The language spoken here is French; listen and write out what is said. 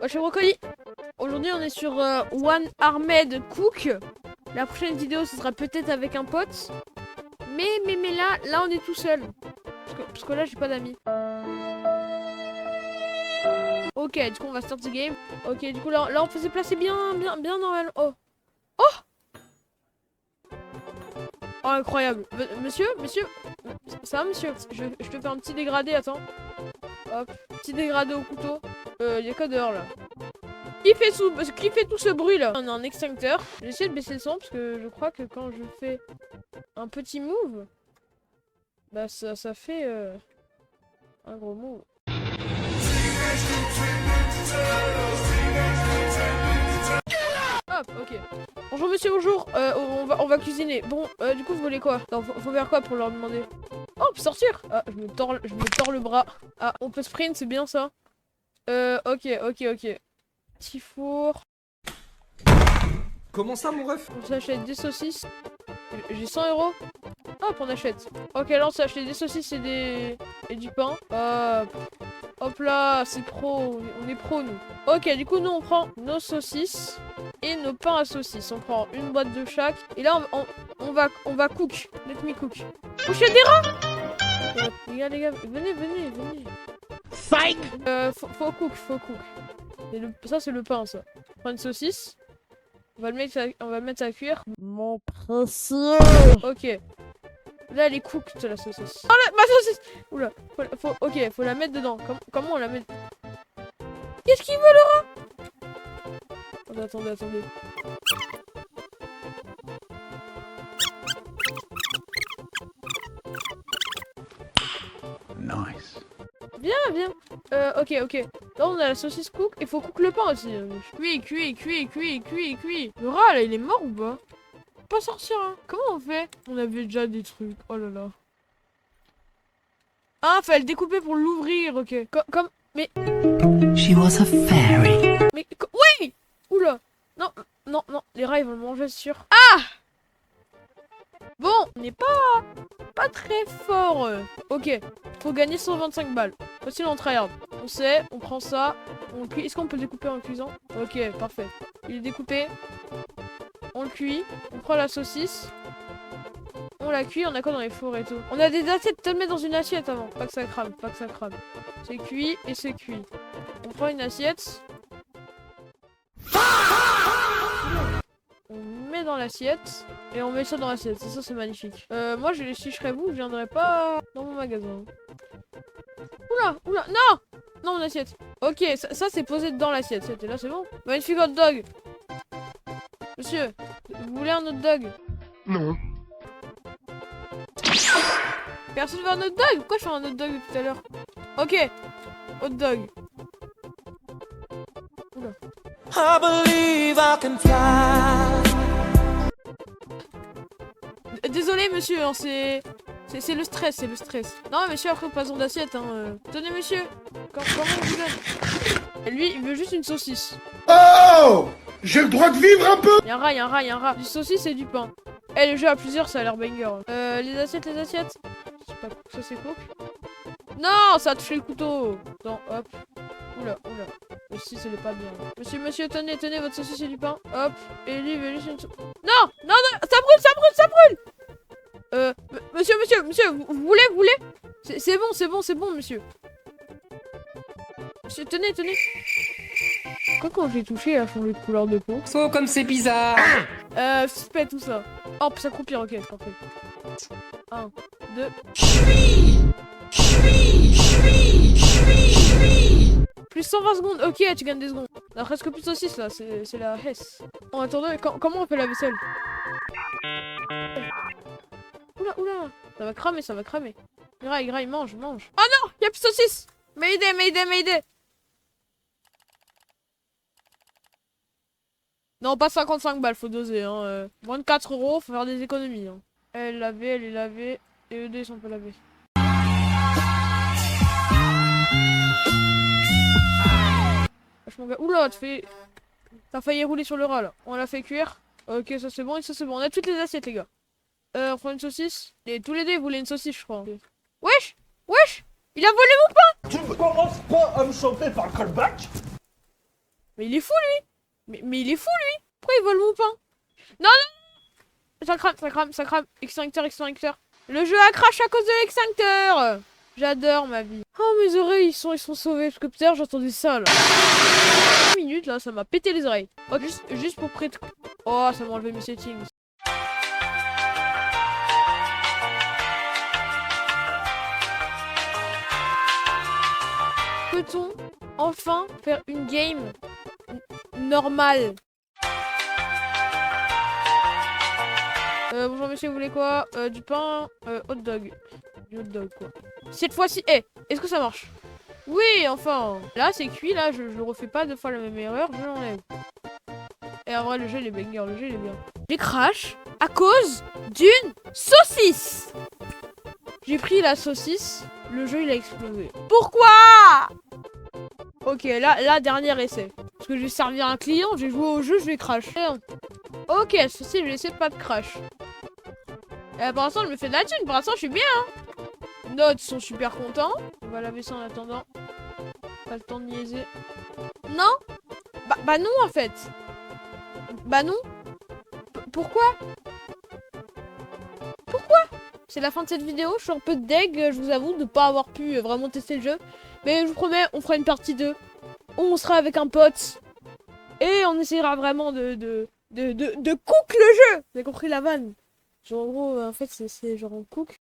Je suis Brocoli. Aujourd'hui, on est sur One Armed Cook. La prochaine vidéo, ce sera peut-être avec un pote. Mais là, on est tout seul. Parce que là, j'ai pas d'amis. Ok, du coup, on va start the game. Ok, du coup, là on peut se placer bien normal. Oh. Oh, incroyable. Monsieur, ça va, monsieur? Je te fais un petit dégradé, attends. Hop, petit dégradé au couteau. Il y a quoi dehors, là? Qui fait tout ce bruit, là? On a un extincteur. J'ai essayé de baisser le son, parce que je crois que quand je fais un petit move, bah, ça fait un gros move. Hop, ok. Bonjour monsieur, bonjour. On va cuisiner. Bon, du coup, vous voulez quoi? Attends, faut faire quoi pour leur demander? Oh, on peut sortir. Ah, je me tords le bras. Ah, on peut sprint, c'est bien ça. Ok. Petit four. Comment ça, mon ref? On s'achète des saucisses. J'ai 100 €. Hop, on achète. Ok, là, on s'est acheté des saucisses et du pain. Hop là, c'est pro. On est pro, nous. Ok, du coup, nous, on prend nos saucisses et nos pains à saucisses. On prend une boîte de chaque. Et là, on va cook. Let me cook. Oh, il y a des rats! Les gars, venez. Psych! Faut cook. Ça, c'est le pain, ça. On prend une saucisse. On va le mettre à cuire. Mon précieux! Ok. Là, elle est cooked, la saucisse. Oh, ma saucisse! Oula. Faut la mettre dedans. Comment on la met? Qu'est-ce qu'il veut, le rat? Attendez. Nice. Bien. Ok. Là, on a la saucisse cook. Et faut cook le pain aussi. Cuit. Le rat, là, il est mort ou pas? Pas sortir, hein. Comment on fait? On avait déjà des trucs. Oh là là. Ah, fallait le découper pour l'ouvrir, ok. Mais... She was a fairy. Mais... Oui! Oula. Non. Les rats, ils vont le manger, c'est sûr. Ah! Bon, on n'est pas très fort. Ok. Faut gagner 125 balles. Voici l'entrée. On sait, on prend ça. On cuit. Est-ce qu'on peut le découper en cuisant? Ok, parfait. Il est découpé. On le cuit. On prend la saucisse. On la cuit, on a quoi dans les fours et tout? On a des assiettes, te le mettre dans une assiette avant. Pas que ça crame. C'est cuit et c'est cuit. On prend une assiette. On met dans l'assiette. Et on met ça dans l'assiette. Ça, c'est magnifique. Moi, si je serais vous, je viendrais pas dans mon magasin. Oula, non, mon assiette. Ok, ça c'est posé dans l'assiette. Et là, c'est bon. Magnifique hot dog. Monsieur, vous voulez un hot dog? Non. Personne veut un hot dog? Pourquoi je fais un hot dog depuis tout à l'heure? Ok, hot dog. Oula. I believe I can fly. Désolé monsieur, hein, c'est le stress, Non monsieur, après pas besoin d'assiette, hein. Tenez monsieur, comment on vous donne? Lui, il veut juste une saucisse. Oh! J'ai le droit de vivre un peu! Y'a un rat. Du saucisse et du pain. Le jeu à plusieurs, ça a l'air banger. Les assiettes. C'est pas cook, ça c'est cook. Non, ça a touché le couteau. Non, hop. Oula. Le saucisse, elle est pas bien. Monsieur, tenez votre saucisse et du pain. Hop. Et lui, il veut juste une saucisse. Non, ça brûle. Monsieur, vous voulez? C'est bon, monsieur. Monsieur, tenez. Pourquoi quand j'ai touché, elle a changé de couleur de peau? So comme c'est bizarre. Suspect tout ça. Oh, ça croupir, ok, parfait. 1, 2. Plus 120 secondes, ok, tu gagnes des secondes. On a presque plus de saucisses là, c'est la Hesse. Oh, attendez, comment on fait la vaisselle? Oula, ça va cramer. Graille, mange. Oh non, y'a plus de saucisses. Mayday. Non, pas 55 balles, faut doser, hein. Moins de 4 €, faut faire des économies, hein. Elle est lavée, et eux deux, ils sont pas lavés. Vachement gars. Oula, t'as failli rouler sur le rat, là. On l'a fait cuire. Ok, ça c'est bon, et ça c'est bon. On a toutes les assiettes, les gars. On prend une saucisse. Et tous les deux, ils voulaient une saucisse, je crois. Wesh! Il a volé mon pain! Tu ne commences pas à me chauffer par le callback? Mais il est fou, lui. Mais il est fou, lui. Pourquoi il vole mon pain? Non, non. Ça crame, ça crame, ça crame. Extincteur, extincteur. Le jeu a crash à cause de l'extincteur. J'adore ma vie. Oh, mes oreilles, ils sont sauvés. Parce que peut-être j'entendais ça, là. 5 minutes, là, ça m'a pété les oreilles. Oh, juste pour près de... Oh, ça m'a enlevé mes settings. Peut-on enfin faire une game normale? Bonjour monsieur, vous voulez quoi? Du pain, hot dog. Du hot dog quoi. Cette fois-ci, est-ce que ça marche? Oui, enfin. Là c'est cuit, là je refais pas deux fois la même erreur, je l'enlève. Et en vrai le jeu il est banger, le jeu il est bien. J'ai crash à cause d'une saucisse. J'ai pris la saucisse, le jeu il a explosé. Pourquoi? Ok, là dernier essai. Parce que je vais servir un client, j'ai joué au jeu, je vais crash. Ok, ceci, je vais essayer de pas de crash. Pour l'instant, je me fais de la thune. Pour l'instant, je suis bien. Hein. Notes sont super contents. On va laver ça en attendant. Pas le temps de niaiser. Non? Bah non, en fait. Bah non. Pourquoi? Pourquoi? C'est la fin de cette vidéo. Je suis un peu deg, je vous avoue, de pas avoir pu vraiment tester le jeu. Mais je vous promets, on fera une partie 2. On sera avec un pote. Et on essaiera vraiment de cook le jeu. Vous avez compris la vanne? Genre en gros, en fait, c'est genre on cook.